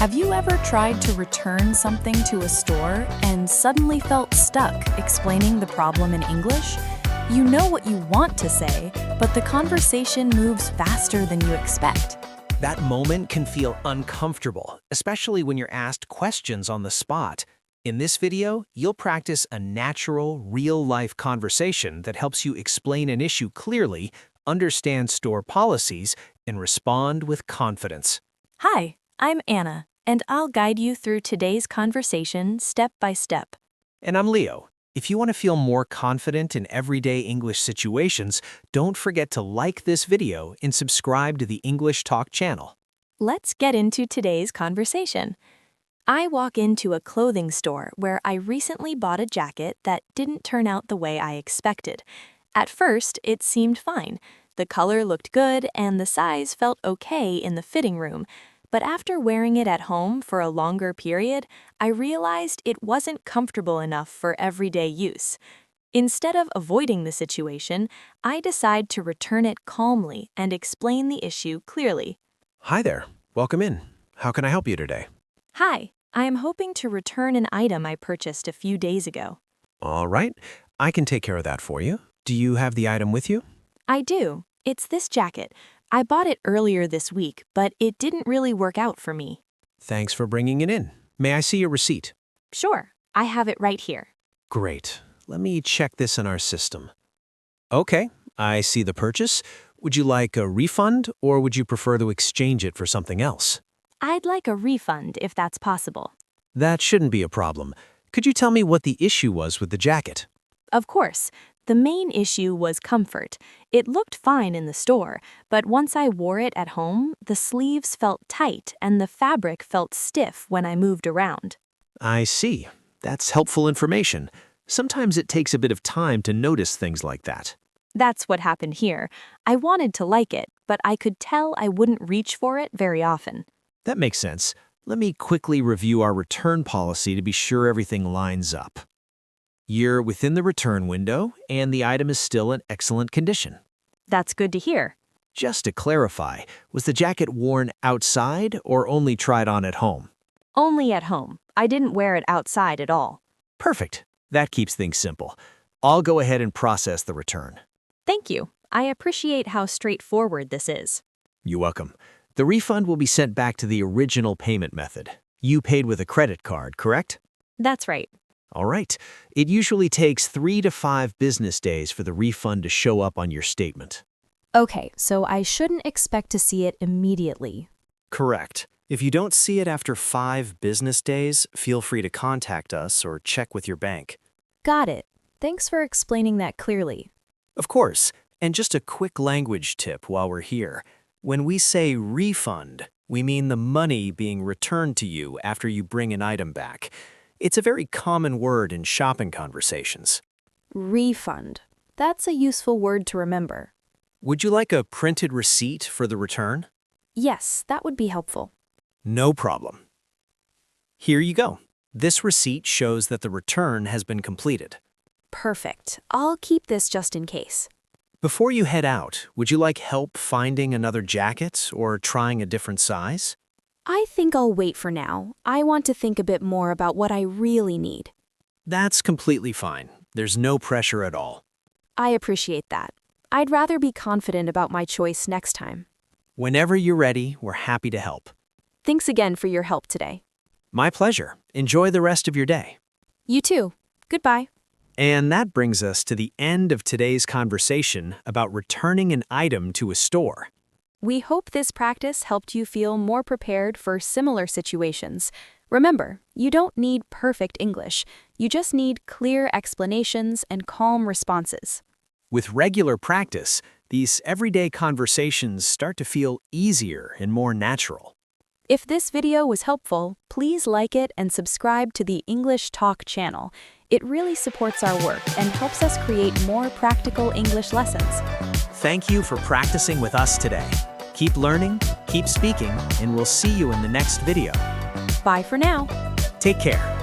Have you ever tried to return something to a store and suddenly felt stuck explaining the problem in English? You know what you want to say, but the conversation moves faster than you expect. That moment can feel uncomfortable, especially when you're asked questions on the spot. In this video, you'll practice a natural, real-life conversation that helps you explain an issue clearly, understand store policies, and respond with confidence. Hi, I'm Anna, and I'll guide you through today's conversation step by step. And I'm Leo. If you want to feel more confident in everyday English situations, don't forget to like this video and subscribe to the English Talk channel. Let's get into today's conversation. I walk into a clothing store where I recently bought a jacket that didn't turn out the way I expected. At first, it seemed fine. The color looked good and the size felt okay in the fitting room. But after wearing it at home for a longer period, I realized it wasn't comfortable enough for everyday use. Instead of avoiding the situation, I decide to return it calmly and explain the issue clearly. Hi there. Welcome in. How can I help you today? Hi, I am hoping to return an item I purchased a few days ago. All right. I can take care of that for you. Do you have the item with you? I do. It's this jacket. I bought it earlier this week, but it didn't really work out for me. Thanks for bringing it in. May I see your receipt? Sure, I have it right here. Great. Let me check this in our system. Okay, I see the purchase. Would you like a refund, or would you prefer to exchange it for something else? I'd like a refund if that's possible. That shouldn't be a problem. Could you tell me what the issue was with the jacket? Of course. The main issue was comfort. It looked fine in the store, but once I wore it at home, the sleeves felt tight and the fabric felt stiff when I moved around. I see. That's helpful information. Sometimes it takes a bit of time to notice things like that. That's what happened here. I wanted to like it, but I could tell I wouldn't reach for it very often. That makes sense. Let me quickly review our return policy to be sure everything lines up. You're within the return window, and the item is still in excellent condition. That's good to hear. Just to clarify, was the jacket worn outside or only tried on at home? Only at home. I didn't wear it outside at all. Perfect. That keeps things simple. I'll go ahead and process the return. Thank you. I appreciate how straightforward this is. You're welcome. The refund will be sent back to the original payment method. You paid with a credit card, correct? That's right. All right. It usually takes 3 to 5 business days for the refund to show up on your statement. Okay, so I shouldn't expect to see it immediately. Correct. If you don't see it after 5 business days, feel free to contact us or check with your bank. Got it. Thanks for explaining that clearly. Of course, and just a quick language tip while we're here. When we say refund, we mean the money being returned to you after you bring an item back. It's a very common word in shopping conversations. Refund. That's a useful word to remember. Would you like a printed receipt for the return? Yes, that would be helpful. No problem. Here you go. This receipt shows that the return has been completed. Perfect. I'll keep this just in case. Before you head out, would you like help finding another jacket or trying a different size? I think I'll wait for now. I want to think a bit more about what I really need. That's completely fine. There's no pressure at all. I appreciate that. I'd rather be confident about my choice next time. Whenever you're ready, we're happy to help. Thanks again for your help today. My pleasure. Enjoy the rest of your day. You too. Goodbye. And that brings us to the end of today's conversation about returning an item to a store. We hope this practice helped you feel more prepared for similar situations. Remember, you don't need perfect English. You just need clear explanations and calm responses. With regular practice, these everyday conversations start to feel easier and more natural. If this video was helpful, please like it and subscribe to the English Talk channel. It really supports our work and helps us create more practical English lessons. Thank you for practicing with us today. Keep learning, keep speaking, and we'll see you in the next video. Bye for now. Take care.